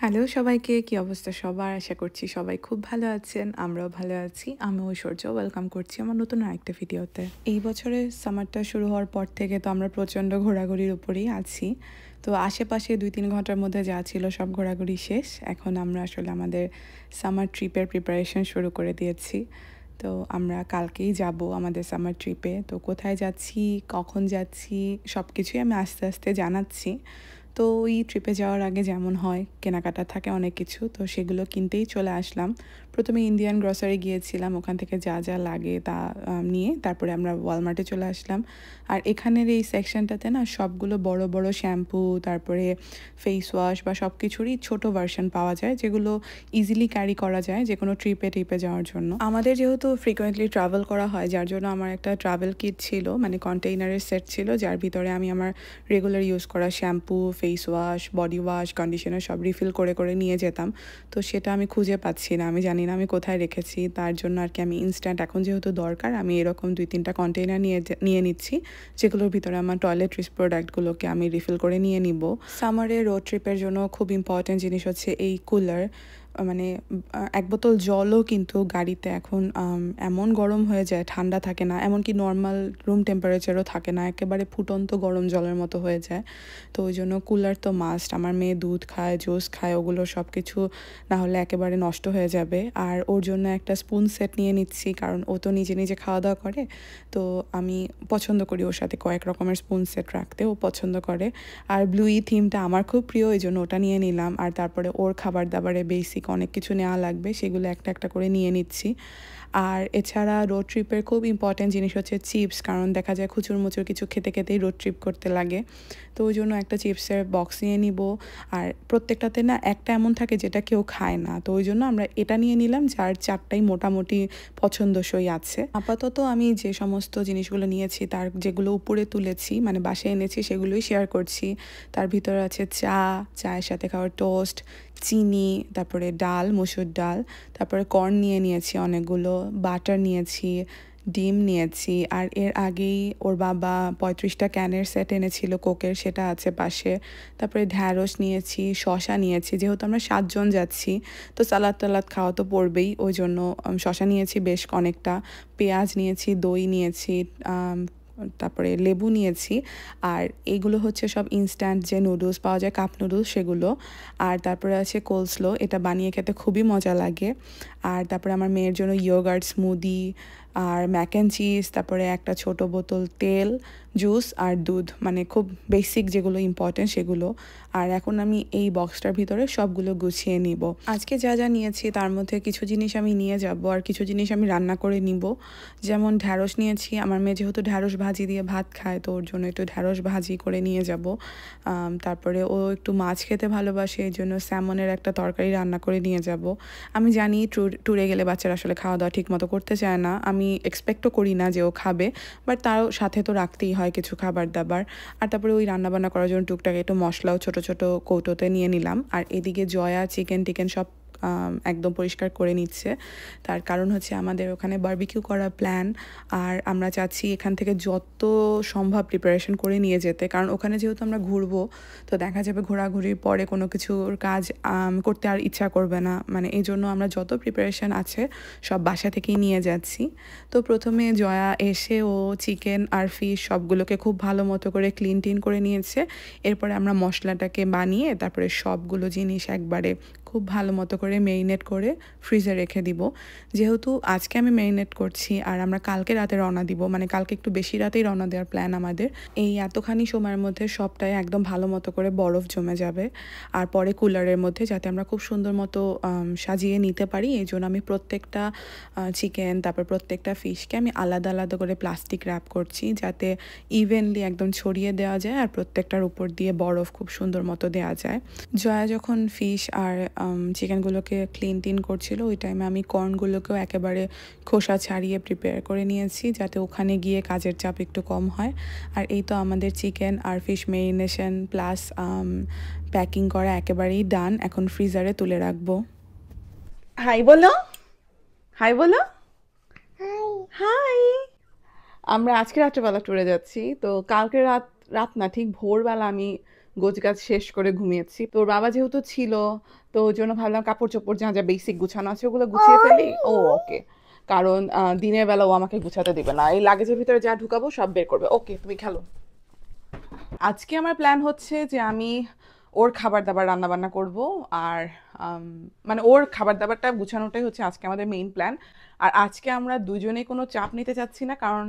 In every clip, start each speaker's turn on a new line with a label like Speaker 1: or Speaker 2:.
Speaker 1: Hello সবাইকে, কি অবস্থা সবার? আশা করছি সবাই খুব ভালো আছেন। আমরাও ভালো আছি। আমি ঐশ্বর্য, ওয়েলকাম করছি আমার নতুন আরেকটা ভিডিওতে। এই বছরের সামারটা শুরু হওয়ার পর থেকে তো আমরা প্রচণ্ড ঘোরাঘুরির উপরেই আছি। তো আশেপাশে ২-৩ ঘন্টার মধ্যে যা ছিল সব ঘোরাঘুরি শেষ। এখন আমরা আসলে আমাদের সামার ট্রিপের প্রিপারেশন শুরু করে দিয়েছি। তো আমরা কালকেই যাব আমাদের সামার ট্রিপে। তো কোথায় যাচ্ছি, কখন যাচ্ছি সব কিছুই আমি আস্তে আস্তে জানাচ্ছি। তো ওই ট্রিপে যাওয়ার আগে যেমন হয় কেনাকাটা থাকে অনেক কিছু, তো সেগুলো কিনতেই চলে আসলাম। প্রথমে ইন্ডিয়ান গ্রসারি গিয়েছিলাম, ওখান থেকে যা যা লাগে তা নিয়ে তারপরে আমরা ওয়ালমার্টে চলে আসলাম। আর এখানের এই সেকশনটাতে না সবগুলো বড় বড় শ্যাম্পু, তারপরে ফেস ওয়াশ বা সব কিছুরই ছোটো ভার্সন পাওয়া যায়, যেগুলো ইজিলি ক্যারি করা যায় যে কোনো ট্রিপে যাওয়ার জন্য। আমাদের যেহেতু ফ্রিকোয়েন্টলি ট্রাভেল করা হয়, যার জন্য আমার একটা ট্রাভেল কিট ছিল, মানে কন্টেইনারের সেট ছিল, যার ভিতরে আমি আমার রেগুলার ইউজ করা shampoo, face wash, body wash, conditioner সব রিফিল করে করে নিয়ে যেতাম। তো সেটা আমি খুঁজে পাচ্ছি না, আমি জানি না আমি কোথায় রেখেছি। তার জন্য আর কি আমি ইনস্ট্যান্ট এখন যেহেতু দরকার, আমি এরকম 2-3টা কন্টেইনার নিয়ে নিচ্ছি, যেগুলোর ভিতরে আমার টয়লেট্রিজ প্রোডাক্টগুলোকে আমি রিফিল করে নিয়ে নিব। সামারে রোড ট্রিপের জন্য খুব ইম্পর্ট্যান্ট জিনিস হচ্ছে এই কুলার। মানে এক বোতল জলও কিন্তু গাড়িতে এখন এমন গরম হয়ে যায়, ঠান্ডা থাকে না, এমনকি নর্মাল রুম টেম্পারেচারও থাকে না, একেবারে ফুটন্ত গরম জলের মতো হয়ে যায়। তো ওই জন্য কুলার তো মাস্ট। আমার মেয়ে দুধ খায়, জুস খায়, ওগুলো সব কিছু না হলে একেবারে নষ্ট হয়ে যাবে। আর ওর জন্য একটা স্পুন সেট নিয়ে নিচ্ছি, কারণ ও তো নিজে নিজে খাওয়া দাওয়া করে। তো আমি পছন্দ করি ওর সাথে কয়েক রকমের স্পুন সেট রাখতে, ও পছন্দ করে। আর ব্লুই থিমটা আমার খুব প্রিয়, এই জন্য ওটা নিয়ে নিলাম। আর তারপরে ওর খাবার দাবারে বেসিক অনেক কিছু নেওয়া লাগবে, সেগুলো একটা একটা করে নিয়ে নিচ্ছি। আর এছাড়া রোড ট্রিপের খুব ইম্পর্ট্যান্ট জিনিস হচ্ছে চিপস, কারণ দেখা যায় খুচুর মুচুর কিছু খেতে খেতেই রোড ট্রিপ করতে লাগে। তো ওই জন্য একটা চিপসের বক্স নিয়ে নিব। আর প্রত্যেকটাতে না একটা এমন থাকে যেটা কেউ খায় না, তো ওই জন্য আমরা এটা নিয়ে নিলাম, যার চারটাই মোটামুটি পছন্দসই আছে। আপাতত আমি যে সমস্ত জিনিসগুলো নিয়েছি তার যেগুলো উপরে তুলেছি, মানে বাসায় এনেছি, সেগুলোই শেয়ার করছি। তার ভিতরে আছে চায়ের সাথে খাওয়ার টোস্ট, চিনি, তারপরে ডাল, মসুর ডাল, তারপরে কর্ন নিয়ে নিয়েছি অনেকগুলো, বাটার নিয়েছি, ডিম নিয়েছি। আর এর আগেই ওর বাবা 35টা ক্যানের সেট এনেছিল কোকের, সেটা আছে পাশে। তারপরে ঢ্যাঁড়স নিয়েছি, শশা নিয়েছি, যেহেতু আমরা 7 জন যাচ্ছি তো সালাদ টালাদ খাওয়া তো পড়বেই, ওই জন্য শশা নিয়েছি বেশ অনেকটা, পেঁয়াজ নিয়েছি, দই নিয়েছি, তারপরে লেবু নিয়েছি। আর এইগুলো হচ্ছে সব ইনস্ট্যান্ট যে নুডলস পাওয়া যায়, কাপ নুডলস, সেগুলো। আর তারপরে আছে কোলস্লো, এটা বানিয়ে খেতে খুবই মজা লাগে। আর তারপরে আমার মেয়ের জন্য ইয়োগার্ট স্মুদি, আর ম্যাক অ্যান্ড চিজ, তারপরে একটা ছোট বোতল তেল, জুস আর দুধ, মানে খুব বেসিক যেগুলো ইম্পর্টেন্ট সেগুলো। আর এখন আমি এই বক্সটার ভিতরে সবগুলো গুছিয়ে নিব। আজকে যা যা নিয়েছি তার মধ্যে কিছু জিনিস আমি নিয়ে যাব, আর কিছু জিনিস আমি রান্না করে নিব। যেমন ঢ্যাঁড়স নিয়েছি, আমার মেয়ে যেহেতু ঢ্যাঁড়স ভাজি দিয়ে ভাত খায়, তো ওর জন্য একটু ঢ্যাঁড়স ভাজি করে নিয়ে যাব। তারপরে ও একটু মাছ খেতে ভালোবাসে, এই জন্য স্যামনের একটা তরকারি রান্না করে নিয়ে যাব। আমি জানি ট্যুরে গেলে বাচ্চারা আসলে খাওয়া দাওয়া ঠিক মতো করতে চায় না, আমি এক্সপেক্টও করি না যে ও খাবে, বাট তারও সাথে তো রাখতেই হয় কিছু খাবার দাবার। আর তারপরে ওই রান্নাবান্না করার জন্য টুকটাক একটু মশলাও ছোট ছোট কৌটোতে নিয়ে নিলাম। আর এদিকে জয়া চিকেন টিকেন সব একদম পরিষ্কার করে নিচ্ছে। তার কারণ হচ্ছে আমাদের ওখানে বারবিকিউ করার প্ল্যান, আর আমরা চাচ্ছি এখান থেকে যত সম্ভব প্রিপারেশন করে নিয়ে যেতে, কারণ ওখানে যেহেতু আমরা ঘুরবো, তো দেখা যাবে ঘোরাঘুরির পরে কোনো কিছুর কাজ করতে আর ইচ্ছা করবে না, মানে এই জন্য আমরা যত প্রিপারেশন আছে সব বাসা থেকেই নিয়ে যাচ্ছি। তো প্রথমে জয়া এসে ও চিকেন আর ফিশ সবগুলোকে খুব ভালো মতো করে ক্লিন করে নিয়েছে। এরপরে আমরা মশলাটাকে বানিয়ে তারপরে সবগুলো জিনিস একবারে খুব ভালো মতো করে মেরিনেট করে ফ্রিজে রেখে দিব। যেহেতু আজকে আমি মেরিনেট করছি আর আমরা কালকে রাতে রওনা দিব, মানে কালকে একটু বেশি রাতেই রওনা দেওয়ার প্ল্যান আমাদের। এই এতখানি সময়ের মধ্যে সবটাই একদম ভালো মতো করে বরফ জমে যাবে, আর পরে কুলারের মধ্যে যাতে আমরা খুব সুন্দর মতো সাজিয়ে নিতে পারি, এই জন্য আমি প্রত্যেকটা চিকেন তারপর প্রত্যেকটা ফিশকে আমি আলাদা আলাদা করে প্লাস্টিক র্যাপ করছি, যাতে ইভেনলি একদম ছড়িয়ে দেওয়া যায় আর প্রত্যেকটার উপর দিয়ে বরফ খুব সুন্দর মতো দেওয়া যায়। জয়া যখন ফিশ আর চিকেনগুলোকে ক্লিন করছিল, ওই টাইমে আমি কর্নগুলোকেও একেবারে খোসা ছাড়িয়ে প্রিপেয়ার করে নিয়েছি, যাতে ওখানে গিয়ে কাজের চাপ একটু কম হয়। আর এই তো আমাদের চিকেন আর ফিশ মেরিনেশন প্লাস প্যাকিং করা একেবারেই ডান, এখন ফ্রিজারে তুলে রাখবো। হাই বলো, হাই বলো, হাই। আমরা আজকে রাত্রেবেলা ট্যুরে যাচ্ছি, তো কালকে রাত রাত না, ঠিক ভোরবেলা আমি গোছগাছ শেষ করে ঘুমিয়েছি। তোর বাবা যেহেতু ছিল তো ওই জন্য ভাবলাম কাপড় চোপড় যা যা বেসিক গুছানো আছে ওগুলো গুছিয়ে ফেলি। ও ওকে, কারণ দিনের বেলা ও আমাকে গুছাতে দিবে না, এই লাগেজের ভিতরে যা ঢুকাবো সব বের করবে। ওকে তুমি খেলো। আজকে আমার প্ল্যান হচ্ছে যে আমি ওর খাবার দাবার রান্না বান্না করব, আর মানে ওর খাবার দাবারটা গুছানোটাই হচ্ছে আজকে আমাদের মেইন প্ল্যান। আর আজকে আমরা দুজনেই কোনো চাপ নিতে চাচ্ছি না, কারণ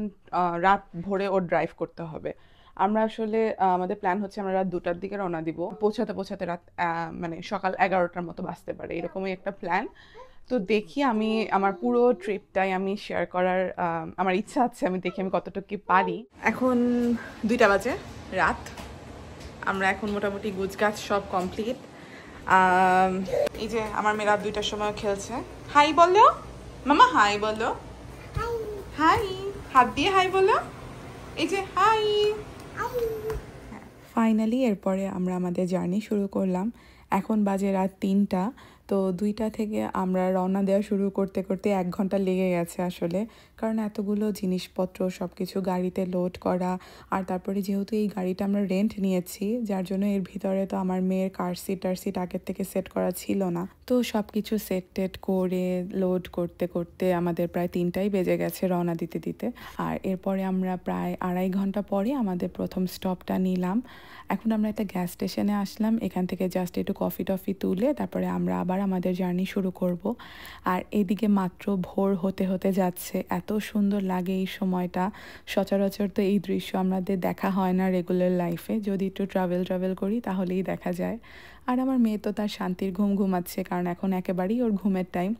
Speaker 1: রাত ভোরে ওর ড্রাইভ করতে হবে। আমরা আসলে আমাদের প্ল্যান হচ্ছে আমরা রাত 2টার দিকে রওনা দিব, পৌঁছাতে পৌঁছাতে রাত মানে সকাল 11টার মতো বাজতে পারে, এরকমই একটা প্ল্যান। তো দেখি, আমি আমার পুরো ট্রিপটাই আমি শেয়ার করার আমার ইচ্ছা আছে, আমি দেখি আমি কতটুকু কি পারি। এখন 2টা বাজে রাত, আমরা এখন মোটামুটি গুছগাছ সব কমপ্লিট। এই যে আমার মেয়ে রাত 2টার সময় খেলছে। হাই বলো মামা, হাই বলো, হাই, হাত দিয়ে হাই বলো, এই যে হাই। ফাইনালি এরপরে আমরা আমাদের জার্নি শুরু করলাম। এখন বাজে রাত 3টা, তো 2টা থেকে আমরা রওনা দেওয়া শুরু করতে করতে 1 ঘন্টা লেগে গেছে আসলে, কারণ এতগুলো জিনিসপত্র সব কিছু গাড়িতে লোড করা। আর তারপরে যেহেতু এই গাড়িটা আমরা রেন্ট নিয়েছি, যার জন্য এর ভিতরে তো আমার মেয়ের কার সিট আগের থেকে সেট করা ছিল না, তো সব কিছু সেট টেট করে লোড করতে করতে আমাদের প্রায় 3টাই বেজে গেছে রওনা দিতে দিতে। আর এরপরে আমরা প্রায় 2.5 ঘন্টা পরে আমাদের প্রথম স্টপটা নিলাম। এখন আমরা একটা গ্যাস স্টেশনে আসলাম, এখান থেকে জাস্ট একটু কফি টফি তুলে তারপরে আমরা আবার আমাদের জার্নি শুরু করব। আর এদিকে মাত্র ভোর হতে হতে যাচ্ছে, এত সুন্দর লাগে এই সময়টা। সচরাচর তো এই দৃশ্য আমাদের দেখা হয় না রেগুলার লাইফে, যদি একটু ট্রাভেল করি তাহলেই দেখা যায়। আর আমার মেয়ে তো তার শান্তির ঘুম ঘুমাচ্ছে, কারণ এখন একেবারেই ওর ঘুমের টাইম।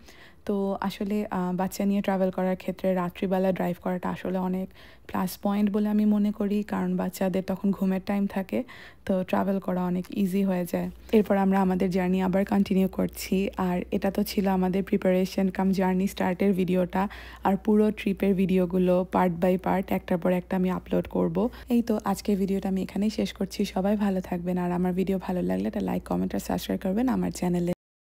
Speaker 1: তো আসলে বাচ্চা নিয়ে ট্রাভেল করার ক্ষেত্রে রাত্রিবেলা ড্রাইভ করাটা আসলে অনেক প্লাস পয়েন্ট বলে আমি মনে করি, কারণ বাচ্চাদের তখন ঘুমের টাইম থাকে, তো ট্রাভেল করা অনেক ইজি হয়ে যায়। এরপর আমরা আমাদের জার্নি আবার কন্টিনিউ করছি। আর এটা তো ছিল আমাদের প্রিপারেশন কাম জার্নি স্টার্টের ভিডিওটা, আর পুরো ট্রিপের ভিডিওগুলো পার্ট বাই পার্ট একটার পর একটা আমি আপলোড করব। এই তো আজকের ভিডিওটা আমি এখানেই শেষ করছি। সবাই ভালো থাকবেন, আর আমার ভিডিও ভালো লাগলে একটা লাইক, কমেন্ট আর সাবস্ক্রাইব করবেন আমার চ্যানেলে।